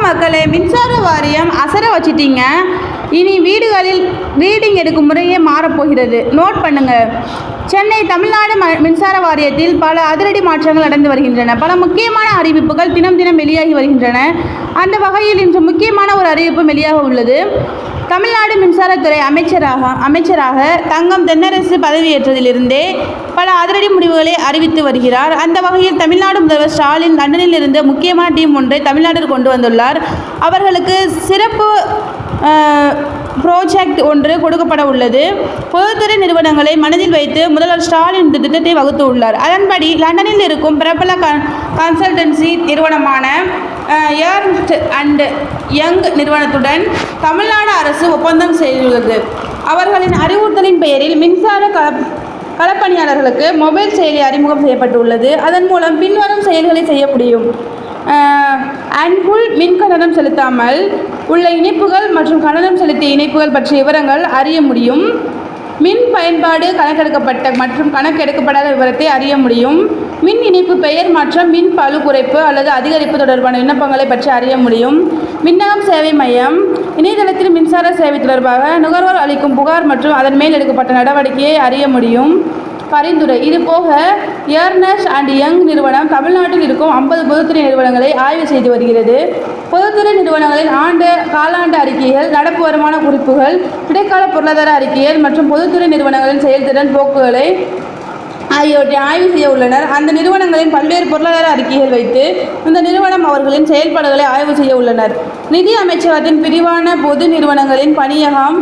மக்களே, மின்சார வாரியம் அசர வச்சிட்டீங்க. இனி வீடுகளில் ரீடிங் எடுக்கும் முறையே மாறப்போகிறது. நோட் பண்ணுங்க. சென்னை தமிழ்நாடு மின்சார வாரியத்தில் பல அதிரடி மாற்றங்கள் நடந்து வருகின்றன. பல முக்கியமான அறிவிப்புகள் தினம் தினம் வெளியாகி வருகின்றன. அந்த வகையில் இன்று முக்கியமான ஒரு அறிவிப்பு வெளியாக உள்ளது. தமிழ்நாடு மின்சாரத்துறை அமைச்சராக தங்கம் தென்னரசு பதவியேற்றதிலிருந்தே பல அதிரடி முடிவுகளை அறிவித்து வருகிறார். அந்த வகையில் தமிழ்நாடு முதல்வர் ஸ்டாலின் லண்டனில் இருந்து முக்கியமான டீம் ஒன்றை தமிழ்நாட்டில் கொண்டு வந்துள்ளார். அவர்களுக்கு சிறப்பு ப்ரோஜெக்ட் ஒன்று கொடுக்கப்பட உள்ளது. பொதுத்துறை நிறுவனங்களை மனதில் வைத்து முதல்வர் ஸ்டாலின் இந்த திட்டத்தை வகுத்து உள்ளார். அதன்படி லண்டனில் இருக்கும் பிரபல கன்சல்டன்சி நிறுவனமான எர்ன்ஸ்ட் அண்ட் யங் நிறுவனத்துடன் தமிழ்நாடு அரசு ஒப்பந்தம் செய்துள்ளது. அவர்களின் அறிவுறுத்தலின் பெயரில் மின்சார களப்பணியாளர்களுக்கு மொபைல் செயலி அறிமுகம் செய்யப்பட்டுள்ளது. அதன் மூலம் பின்வரும் செயல்களை செய்ய முடியும். அன்புள் மின்கட்டணம் செலுத்தாமல் உள்ள இணைப்புகள் மற்றும் கட்டணம் செலுத்திய இணைப்புகள் பற்றிய விவரங்கள் அறிய முடியும். மின் பயன்பாடு கணக்கெடுக்கப்பட்ட மற்றும் கணக்கெடுக்கப்படாத விவரத்தை அறிய முடியும். மின் இணைப்பு பெயர் மாற்றம், மின் பளு குறைப்பு அல்லது அதிகரிப்பு தொடர்பான விண்ணப்பங்களை பற்றி அறிய முடியும். மின்னகம் சேவை மையம் இணையதளத்தில் மின்சார சேவை தொடர்பாக நுகர்வோர் அளிக்கும் புகார் மற்றும் அதன் மேல் எடுக்கப்பட்ட நடவடிக்கையை அறிய முடியும். பரிந்துரை. இதுபோக எர்ன்ஸ்ட் அண்ட் யங் நிறுவனம் தமிழ்நாட்டில் இருக்கும் 50 பொதுத்துறை நிறுவனங்களை ஆய்வு செய்து வருகிறது. பொதுத்துறை நிறுவனங்களின் காலாண்டு அறிக்கைகள், நடப்பு வருமான குறிப்புகள், இடைக்கால பொருளாதார அறிக்கைகள் மற்றும் பொதுத்துறை நிறுவனங்களின் செயல்திறன் போக்குகளை ஆகியவற்றை ஆய்வு செய்ய உள்ளனர். அந்த நிறுவனங்களின் பல்வேறு பொருளாதார அறிக்கைகள் வைத்து இந்த நிறுவனம் அவர்களின் செயல்பாடுகளை ஆய்வு செய்ய உள்ளனர். நிதி அமைச்சகத்தின் பிரிவான பொது நிறுவனங்களின் பணியகம்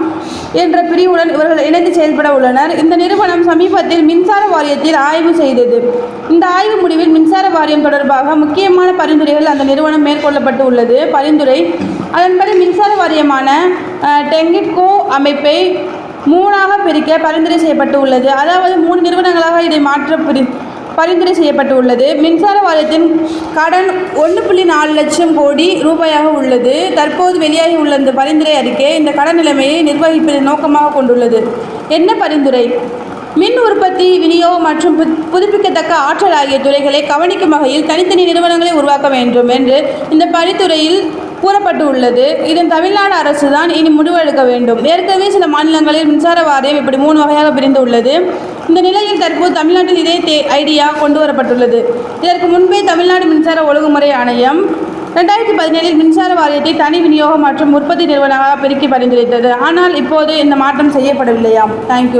என்ற பிரிவுடன் இவர்கள் இணைந்து செயல்பட உள்ளனர். இந்த நிறுவனம் சமீபத்தில் மின்சார வாரியத்தில் ஆய்வு செய்தது. இந்த ஆய்வு முடிவில் மின்சார வாரியம் தொடர்பாக முக்கியமான பரிந்துரைகள் அந்த நிறுவனம் மேற்கொள்ளப்பட்டு உள்ளது. பரிந்துரை. அதன்படி மின்சார வாரியமான டெங்கிட்கோ அமைப்பை 3ஆக பிரிக்க பரிந்துரை செய்யப்பட்டு உள்ளது. அதாவது 3 நிறுவனங்களாக இதை மாற்ற பரிந்துரை செய்யப்பட்டு உள்ளது. மின்சார வாரியத்தின் கடன் 1.4 லட்சம் கோடி ரூபாயாக உள்ளது. தற்போது வெளியாகி உள்ள இந்த பரிந்துரை அறிக்கை இந்த கடன் நிலைமையை நிர்வகிப்பதை நோக்கமாக கொண்டுள்ளது. என்ன பரிந்துரை? மின் உற்பத்தி, விநியோகம் மற்றும் புதுப்பிக்கத்தக்க ஆற்றல் ஆகிய துறைகளை கவனிக்கும் வகையில் தனித்தனி நிறுவனங்களை உருவாக்க வேண்டும் என்று இந்த பரிந்துரையில் கூறப்பட்டு உள்ளது. இதன் தமிழ்நாடு அரசு தான் இனி முடிவெடுக்க வேண்டும். ஏற்கனவே சில மாநிலங்களில் மின்சார வாரியம் இப்படி 3 வகையாக பிரிந்து உள்ளது. இந்த நிலையில் தற்போது தமிழ்நாட்டில் இதே ஐடியா கொண்டு வரப்பட்டுள்ளது. இதற்கு முன்பே தமிழ்நாடு மின்சார ஒழுங்குமுறை ஆணையம் 2017 மின்சார வாரியத்தை தனி விநியோகம் மற்றும் உற்பத்தி நிறுவனமாக பிரிக்க பரிந்துரைத்தது. ஆனால் இப்போது இந்த மாற்றம் செய்யப்படவில்லையாம். தேங்க்யூ.